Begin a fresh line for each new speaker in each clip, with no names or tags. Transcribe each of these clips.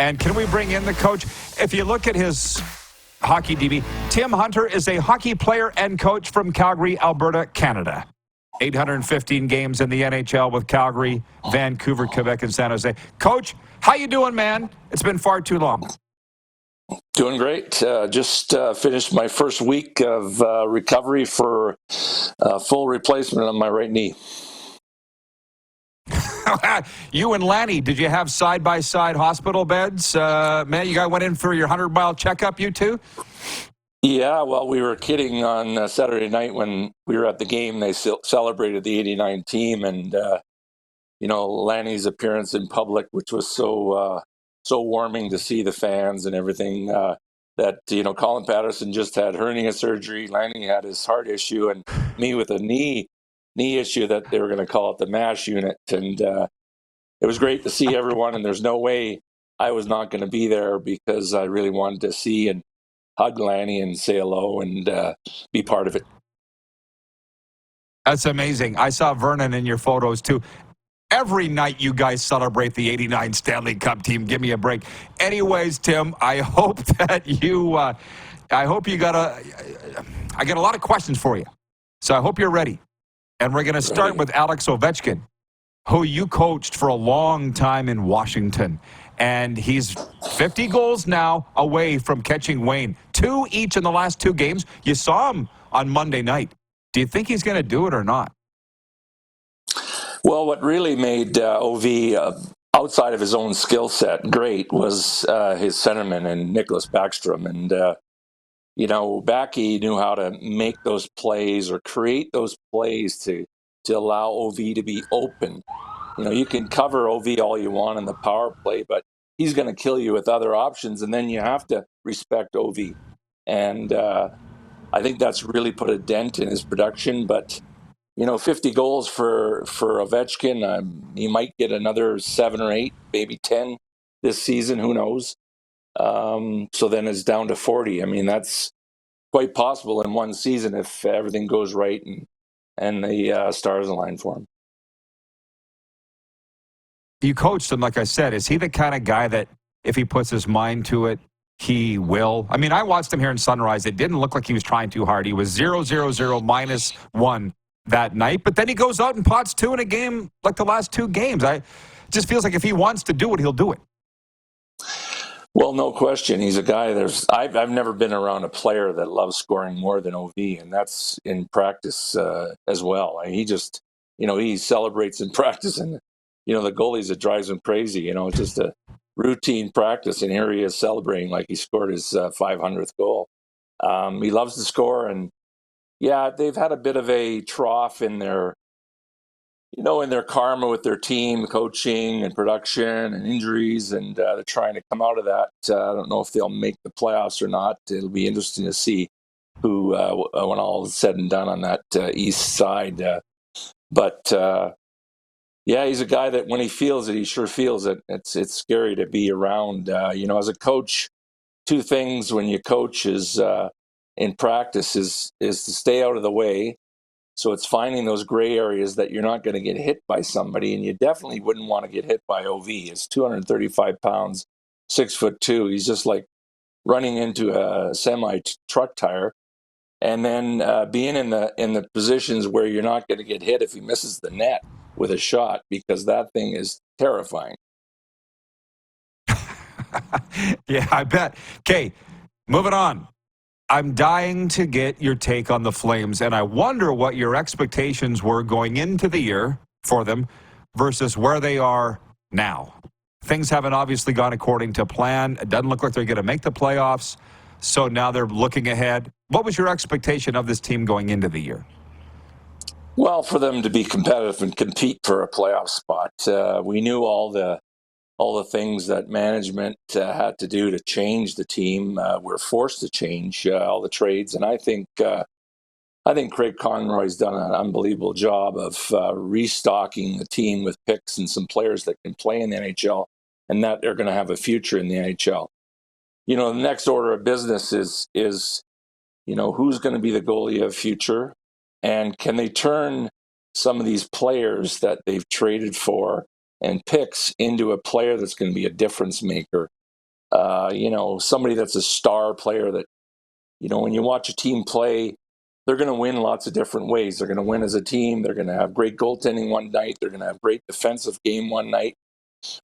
And can we bring in the coach? If you look at his hockey DB, Tim Hunter is a hockey player and coach from Calgary, Alberta, Canada. 815 games in the NHL with Calgary, Vancouver, Quebec, and San Jose. Coach, how you doing, man? It's been far too long.
Doing great. Just finished my first week of recovery for full replacement on my right knee.
You and Lanny, did you have side-by-side hospital beds? Man, you guys went in for your 100-mile checkup, you two?
Yeah, well, we were kidding on Saturday night when we were at the game. They celebrated the '89 team, and Lanny's appearance in public, which was so warming to see the fans and everything. That Colin Pedersen just had hernia surgery. Lanny had his heart issue, and me with a knee issue that they were going to call it the MASH unit. And it was great to see everyone. And there's no way I was not going to be there because I really wanted to see and hug Lanny and say hello and be part of it.
That's amazing. I saw Vernon in your photos too. Every night you guys celebrate the '89 Stanley Cup team. Give me a break. Anyways, Tim, I hope that I got a lot of questions for you. So I hope you're ready. And we're going to start with Alex Ovechkin, who you coached for a long time in Washington. And he's 50 goals now away from catching Wayne. 2 each in the last 2 games. You saw him on Monday night. Do you think he's going to do it or not?
Well, what really made OV, outside of his own skill set, great was his centerman and Nicholas Backstrom. And, Backy knew how to make those plays or create those plays to allow OV to be open. You can cover OV all you want in the power play, but he's going to kill you with other options, and then you have to respect OV. And I think that's really put a dent in his production. But 50 goals for Ovechkin. He might get another 7 or 8, maybe 10 this season. Who knows? So then it's down to 40. I mean, that's quite possible in one season if everything goes right and the stars align for him.
You coached him, like I said. Is he the kind of guy that if he puts his mind to it, he will? I mean, I watched him here in Sunrise. It didn't look like he was trying too hard. He was 0-0-0 -1 that night, but then he goes out and pots 2 in a game like the last 2 games. It just feels like if he wants to do it, he'll do it.
Well, no question. He's a guy. I've never been around a player that loves scoring more than OV, and that's in practice as well. He just, he celebrates in practice, and the goalies, it drives him crazy. It's just a routine practice, and here he is celebrating like he scored his 500th goal. He loves to score, and yeah, they've had a bit of a trough in their karma with their team, coaching and production and injuries, and they're trying to come out of that. I don't know if they'll make the playoffs or not. It'll be interesting to see who, when all is said and done on that east side. But he's a guy that when he feels it, he sure feels it. It's scary to be around. As a coach, 2 things when you coach is in practice is to stay out of the way. So it's finding those gray areas that you're not going to get hit by somebody, and you definitely wouldn't want to get hit by OV. He's 235 pounds, 6'2". He's just like running into a semi truck tire, and then being in the positions where you're not going to get hit if he misses the net with a shot, because that thing is terrifying.
Yeah, I bet. Okay, moving on. I'm dying to get your take on the Flames, and I wonder what your expectations were going into the year for them versus where they are now. Things haven't obviously gone according to plan. It doesn't look like they're going to make the playoffs, so now they're looking ahead. What was your expectation of this team going into the year?
Well, for them to be competitive and compete for a playoff spot, we knew all the things that management had to do to change the team. We're forced to change all the trades, and I think Craig Conroy's done an unbelievable job of restocking the team with picks and some players that can play in the NHL, and that they're going to have a future in the NHL. The next order of business is who's going to be the goalie of future, and can they turn some of these players that they've traded for and picks into a player that's going to be a difference maker somebody that's a star player that, when you watch a team play, they're going to win lots of different ways. They're going to win as a team. They're going to have great goaltending one night. They're going to have great defensive game one night,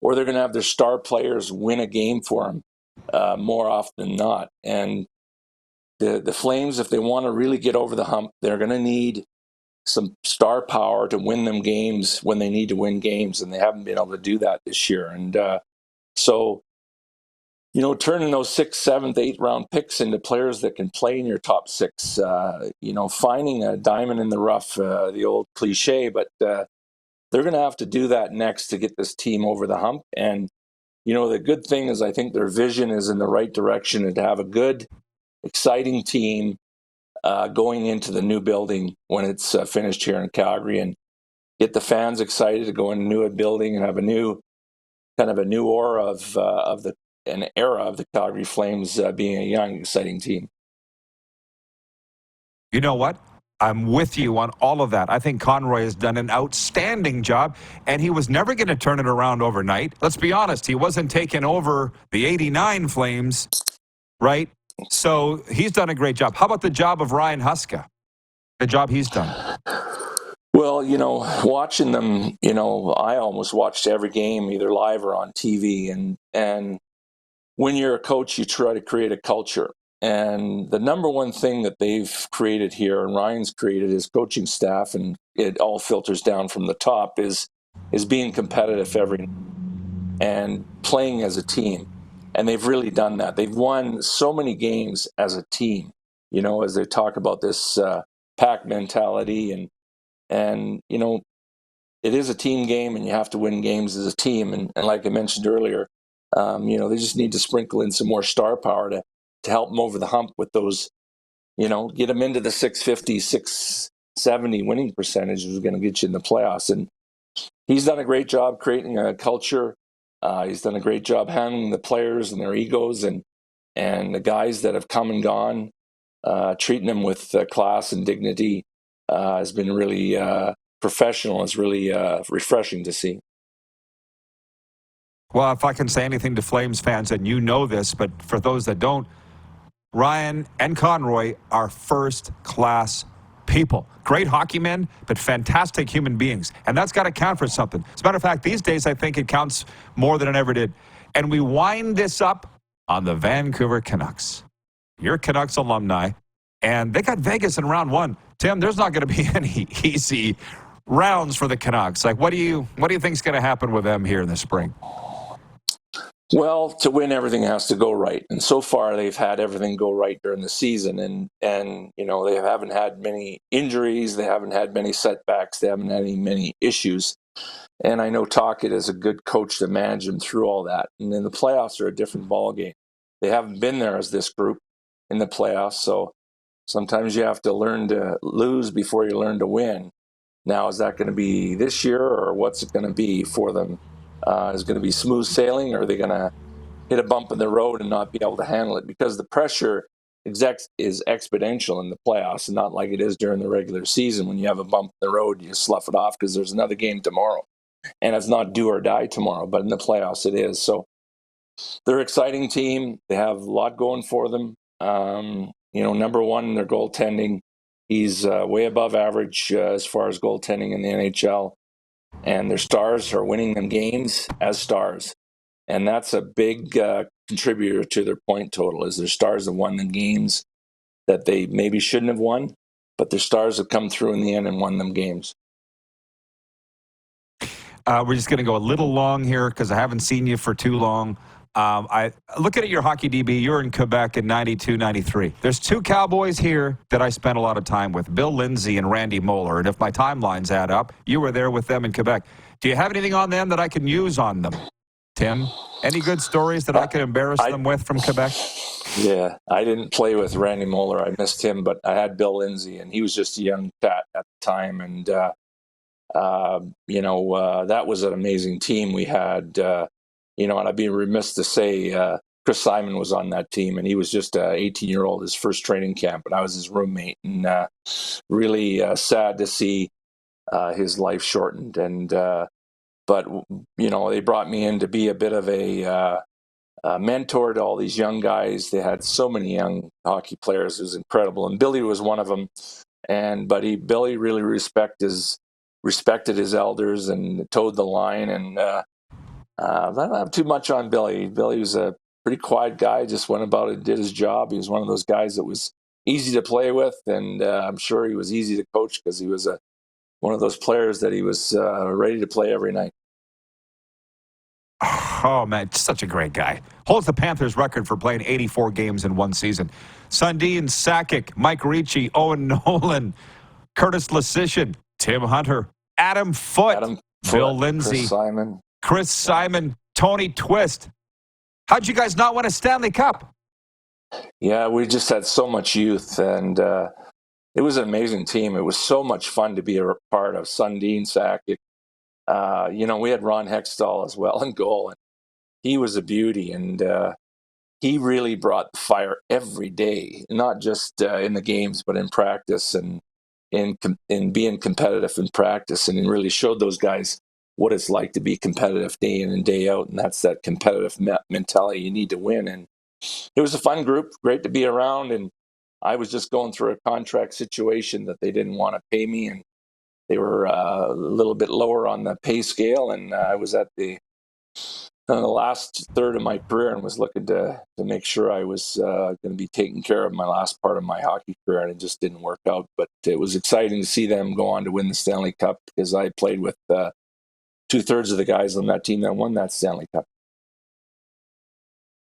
or they're going to have their star players win a game for them more often than not. And the Flames, if they want to really get over the hump, they're going to need some star power to win them games when they need to win games, and they haven't been able to do that this year. And so, turning those 6th, 7th, 8th round picks into players that can play in your top 6, finding a diamond in the rough, the old cliche, but they're going to have to do that next to get this team over the hump. And, the good thing is I think their vision is in the right direction, and to have a good, exciting team going into the new building when it's finished here in Calgary, and get the fans excited to go in a new building and have a new aura of an era of the Calgary Flames being a young, exciting team.
You know what? I'm with you on all of that. I think Conroy has done an outstanding job, and he was never going to turn it around overnight. Let's be honest. He wasn't taking over the 89 Flames, right? So he's done a great job. How about the job of Ryan Huska? The job he's done.
Well, watching them, I almost watched every game either live or on TV. And when you're a coach, you try to create a culture. And the number one thing that they've created here, and Ryan's created, his coaching staff, and it all filters down from the top, is being competitive every night and playing as a team. And they've really done that. They've won so many games as a team, as they talk about this pack mentality. And it is a team game, and you have to win games as a team. And like I mentioned earlier, they just need to sprinkle in some more star power to help them over the hump with those, get them into the 650, 670 winning percentage, is going to get you in the playoffs. And he's done a great job creating a culture. He's done a great job handling the players and their egos, and the guys that have come and gone, treating them with class and dignity has been really professional. It's really refreshing to see.
Well, if I can say anything to Flames fans, and you know this, but for those that don't, Ryan and Conroy are first-class people. Great hockey men, but fantastic human beings. And that's got to count for something. As a matter of fact, these days I think it counts more than it ever did. And we wind this up on the Vancouver Canucks. You're Canucks alumni, and they got Vegas in round 1. Tim, there's not going to be any easy rounds for the Canucks. Like, what do you think is going to happen with them here in the spring?
Well, to win, everything has to go right, and so far they've had everything go right during the season. And they haven't had many injuries, they haven't had many setbacks, they haven't had many issues. And I know Tocchet is a good coach to manage them through all that. And then the playoffs are a different ballgame. They haven't been there as this group in the playoffs, so sometimes you have to learn to lose before you learn to win. Now, is that going to be this year, or what's it going to be for them? Is it going to be smooth sailing, or are they going to hit a bump in the road and not be able to handle it? Because the pressure is exponential in the playoffs, and not like it is during the regular season. When you have a bump in the road, you slough it off because there's another game tomorrow. And it's not do or die tomorrow, but in the playoffs it is. So they're an exciting team. They have a lot going for them. Number one, their goaltending. He's way above average as far as goaltending in the NHL. And their stars are winning them games as stars. And that's a big contributor to their point total, is their stars have won the games that they maybe shouldn't have won, but their stars have come through in the end and won them games.
We're just going to go a little long here because I haven't seen you for too long. I looking at your hockey DB, you're in Quebec in 92, 93. There's 2 Cowboys here that I spent a lot of time with, Bill Lindsay and Randy Moeller. And if my timelines add up, you were there with them in Quebec. Do you have anything on them that I can use on them, Tim? Any good stories that I could embarrass them with from Quebec?
Yeah, I didn't play with Randy Moeller. I missed him, but I had Bill Lindsay, and he was just a young cat at the time. And, that was an amazing team we had. And I'd be remiss to say Chris Simon was on that team, and he was just an 18-year-old, his first training camp, and I was his roommate. And really sad to see his life shortened. And but they brought me in to be a bit of a mentor to all these young guys. They had so many young hockey players. It was incredible, and Billy was one of them. Billy really respected his elders and towed the line. And I don't have too much on Billy. Billy was a pretty quiet guy, just went about it, did his job. He was one of those guys that was easy to play with, and I'm sure he was easy to coach because he was one of those players that he was ready to play every night.
Oh, man, such a great guy. Holds the Panthers' record for playing 84 games in one season. Sundin Sakic, Mike Ricci, Owen Nolan, Curtis Lasician, Tim Hunter, Adam Foote, Bill Lindsay, Chris Simon, Tony Twist. How'd you guys not win a Stanley Cup?
Yeah, we just had so much youth, and it was an amazing team. It was so much fun to be a part of. Sundin Sakic. We had Ron Hextall as well in goal, and he was a beauty, and he really brought the fire every day, not just in the games, but in practice and in being competitive in practice, and really showed those guys what it's like to be competitive day in and day out, and that's that competitive mentality. You need to win, and it was a fun group, great to be around, and I was just going through a contract situation that they didn't want to pay me, and they were a little bit lower on the pay scale, and I was at the last third of my career and was looking to make sure I was going to be taking care of my last part of my hockey career, and it just didn't work out. But it was exciting to see them go on to win the Stanley Cup because I played with 2/3 of the guys on that team that won that Stanley Cup.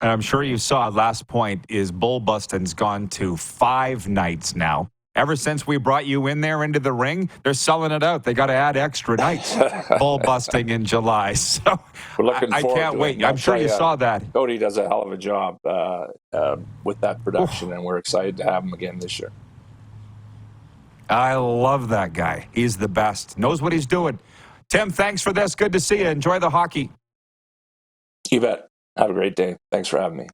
And I'm sure you saw last point is Bull Bustin's gone to 5 nights now. Ever since we brought you in there into the ring, they're selling it out. They got to add extra nights. Bull busting in July. So
we're looking forward
I can't
to
wait.
It.
I'm sure you saw that.
Cody does a hell of a job with that production, and we're excited to have him again this year.
I love that guy. He's the best. Knows what he's doing. Tim, thanks for this. Good to see you. Enjoy the hockey.
You bet. Have a great day. Thanks for having me.